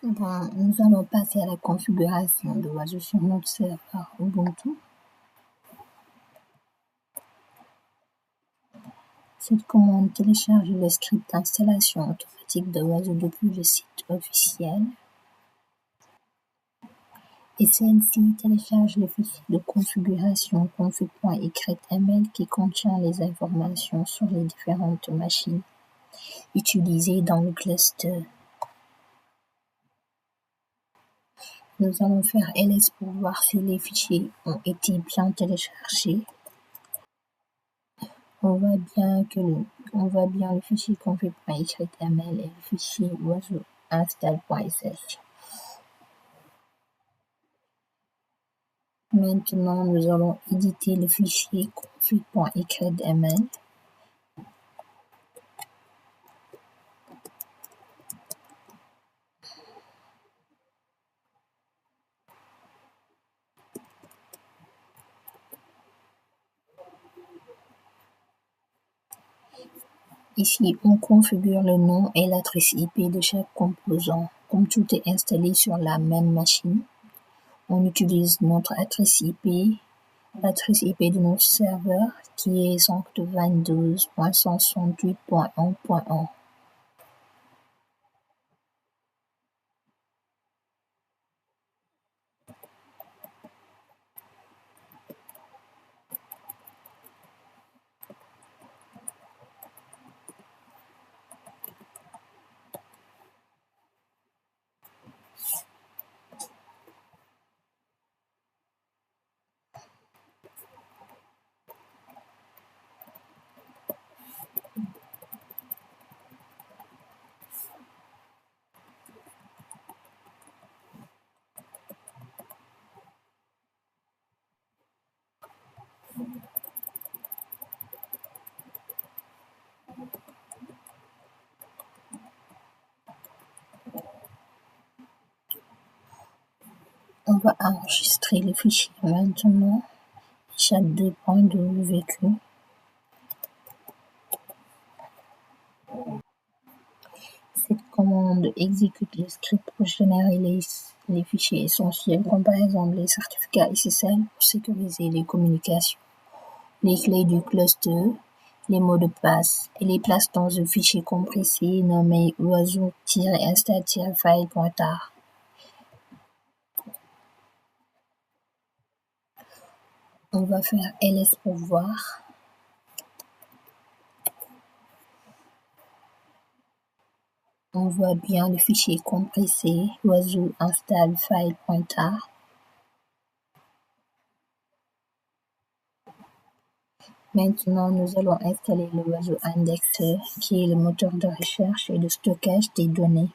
Bon, nous allons passer à la configuration de l'oiseau sur notre serveur Ubuntu. Cette commande télécharge le script d'installation automatique de l'oiseau depuis le site officiel. Et celle-ci télécharge le fichier de configuration config.html qui contient les informations sur les différentes machines utilisées dans le cluster. Nous allons faire ls pour voir si les fichiers ont été bien téléchargés. On voit bien le fichier config.html et le fichier oiseau install.sh. Maintenant, nous allons éditer le fichier config.html. Ici, on configure le nom et l'adresse IP de chaque composant. Comme tout est installé sur la même machine, on utilise notre adresse IP, l'adresse IP de notre serveur qui est 192.168.1.1. On va enregistrer le fichier maintenant, chat2.wq. Cette commande exécute le script pour générer les fichiers essentiels, comme par exemple les certificats SSL pour sécuriser les communications, les clés du cluster, les mots de passe, et les place dans un fichier compressé nommé oiseau-install-file.tar. On va faire ls pour voir. On voit bien le fichier compressé oiseau-install-file.tar. Maintenant, nous allons installer le oiseau indexer, qui est le moteur de recherche et de stockage des données.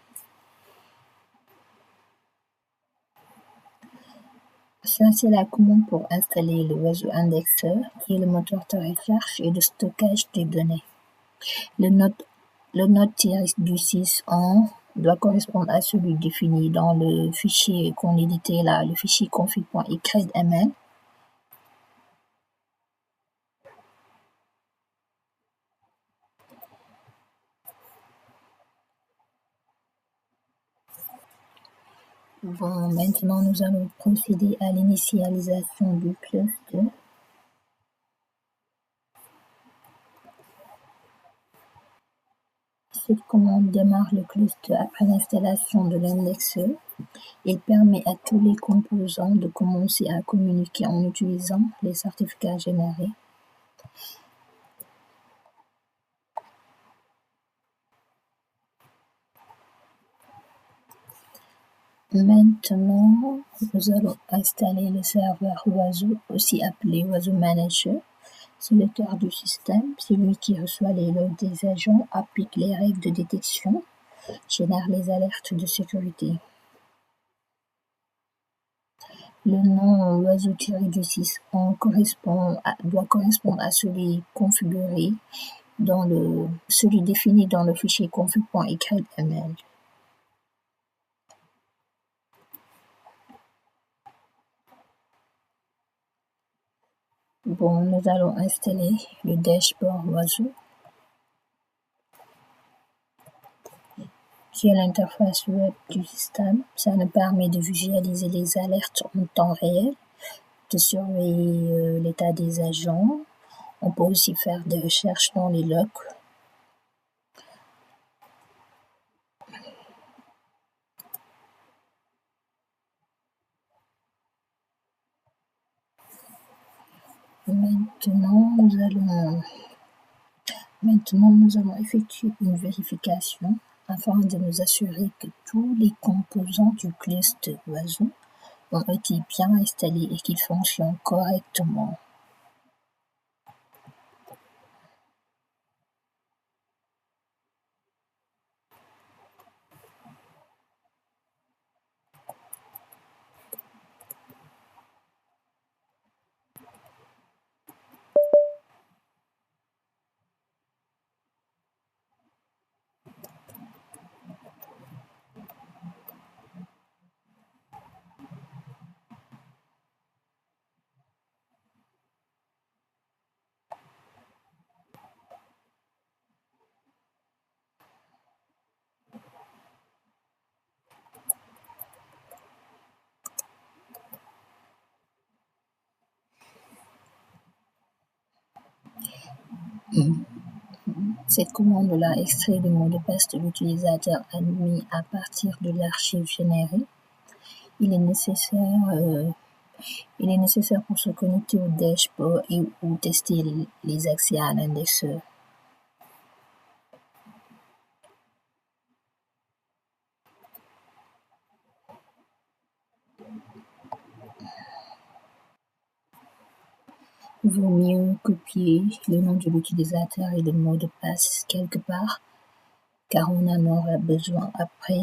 Ça, c'est la commande pour installer le oiseau indexer, qui est le moteur de recherche et de stockage des données. Le node-du6 doit correspondre à celui défini dans le fichier qu'on éditait là, le fichier config.html. Bon, maintenant nous allons procéder à l'initialisation du cluster. Cette commande démarre le cluster après l'installation de l'indexeur. Il permet à tous les composants de commencer à communiquer en utilisant les certificats générés. Maintenant, nous allons installer le serveur oiseau, aussi appelé oiseau manager. C'est le cœur du système, c'est lui qui reçoit les logs des agents, applique les règles de détection, génère les alertes de sécurité. Le nom oiseau-du6 doit correspondre à celui configuré celui défini dans le fichier config.html. Bon, nous allons installer le dashboard oiseau. qui est l'interface web du système. Ça nous permet de visualiser les alertes en temps réel, de surveiller l'état des agents. On peut aussi faire des recherches dans les logs. Maintenant, nous allons effectuer une vérification afin de nous assurer que tous les composants du cluster oiseau ont été bien installés et qu'ils fonctionnent correctement. Cette commande-là extrait le mot de passe de l'utilisateur admis à partir de l'archive générée. Il est nécessaire pour se connecter au dashboard et ou tester les accès à l'indexeur. Il vaut mieux copier le nom de l'utilisateur et le mot de passe quelque part, car on en aura besoin après.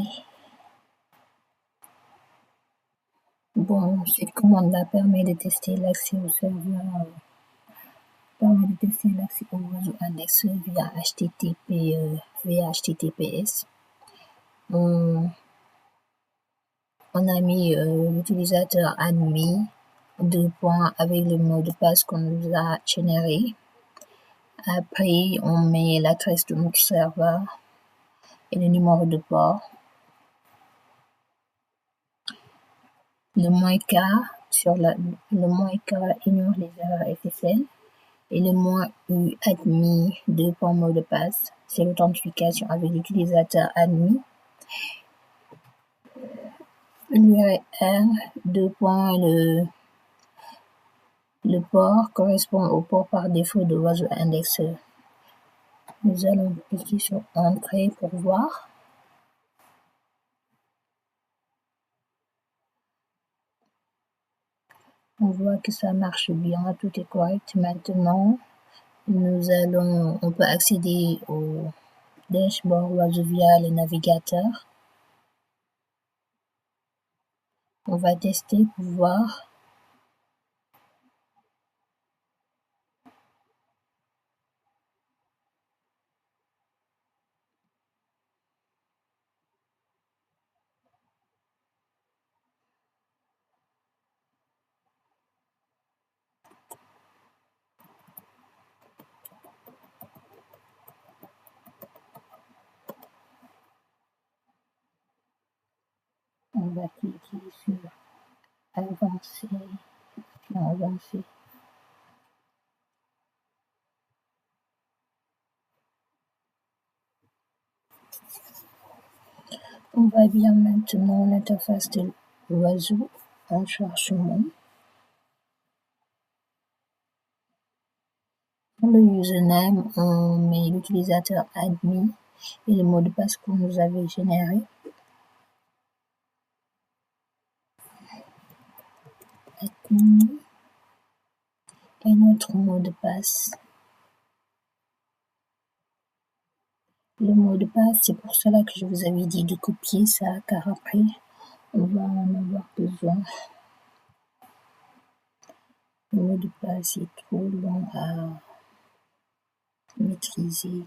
Bon, cette commande-là permet de tester l'accès au serveur, au réseau indexeur via HTTPS. On a mis l'utilisateur admis, avec le mot de passe qu'on nous a généré. Après, on met l'adresse de notre serveur et le numéro de port. Le -K ignore les erreurs SSL et le -U admis mot de passe, c'est l'authentification avec l'utilisateur admis. L'URL le port correspond au port par défaut de Oiseau indexeur. Nous allons cliquer sur Entrée pour voir. On voit que ça marche bien, tout est correct. Maintenant, on peut accéder au dashboard Oiseau via le navigateur. On va tester pour voir. On va cliquer sur Avancer, Avancer. On va bien maintenant l'interface de l'oiseau en chargement. Pour le username, on met l'utilisateur admin et le mot de passe qu'on nous avait généré. Admin et notre mot de passe. Le mot de passe, c'est pour cela que je vous avais dit de copier ça, car après, on va en avoir besoin. Le mot de passe est trop long à maîtriser.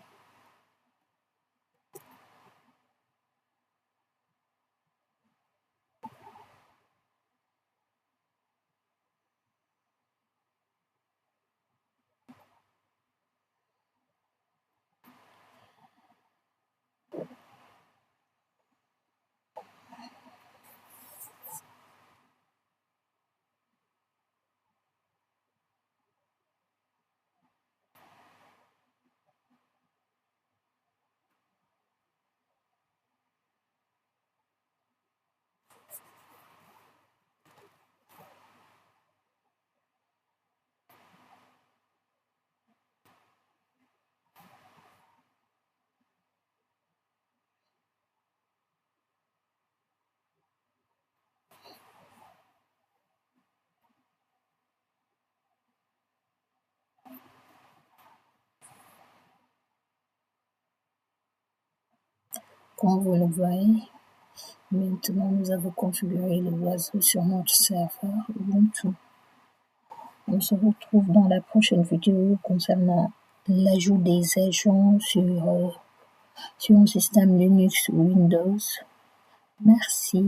Comme vous le voyez, maintenant nous avons configuré le oiseau sur notre serveur Ubuntu. On se retrouve dans la prochaine vidéo concernant l'ajout des agents sur un système Linux ou Windows. Merci.